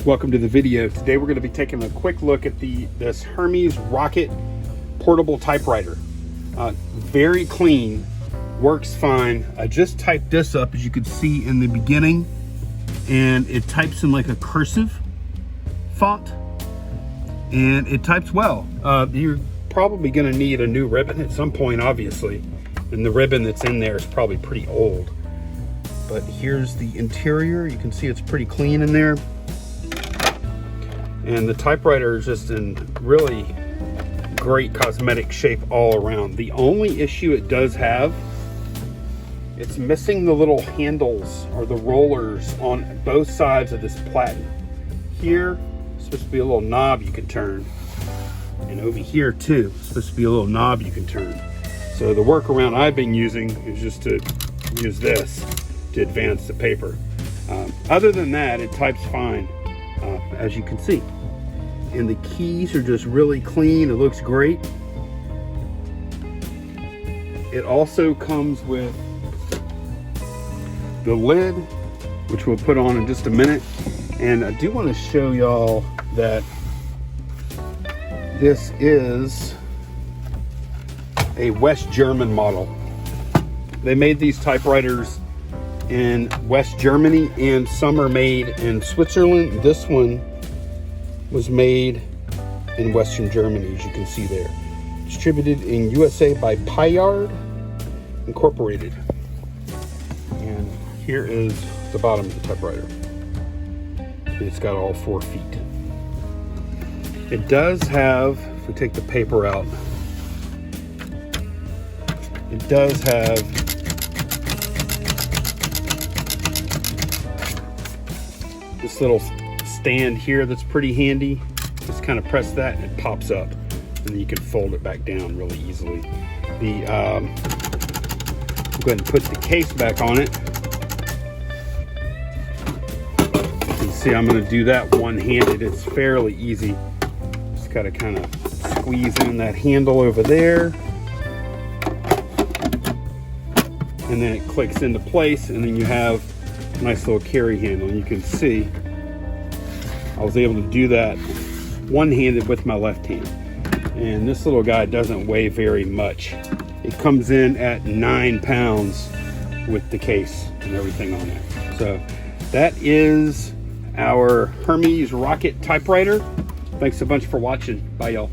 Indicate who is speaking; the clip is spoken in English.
Speaker 1: Welcome to the video. Today we're going to be taking a quick look at this Hermes Rocket portable typewriter. Very clean, works fine. I just typed this up, as you could see in the beginning, and it types in like a cursive font, and it types well. You're probably going to need a new ribbon at some point, obviously, and the ribbon that's in there is probably pretty old. But here's the interior. You can see it's pretty clean in there. And the typewriter is just in really great cosmetic shape all around. The only issue it does have, it's missing the little handles or the rollers on both sides of this platen. Here, it's supposed to be a little knob you can turn. And over here too, it's supposed to be a little knob you can turn. So the workaround I've been using is just to use this to advance the paper. Other than that, it types fine. As you can see, and the keys are just really clean. It looks great. It also comes with the lid, which we'll put on in just a minute. And I do want to show y'all that this is a West German model. They made these typewriters in West Germany, and some are made in Switzerland. This one was made in Western Germany, as you can see there. Distributed in USA by Pyard Incorporated. And here is the bottom of the typewriter. It's got all 4 feet. It does have, if we take the paper out, it does have this little stand here that's pretty handy. Just kind of press that and it pops up, and then you can fold it back down really easily. Go ahead and put the case back on it. You can see I'm going to do that one-handed. It's fairly easy. Just got to kind of squeeze in that handle over there, and then it clicks into place, and then you have a nice little carry handle. And you can see I was able to do that one-handed with my left hand. And this little guy doesn't weigh very much. It comes in at 9 pounds with the case and everything on it. So that is our Hermes Rocket typewriter. Thanks a bunch for watching. Bye, y'all.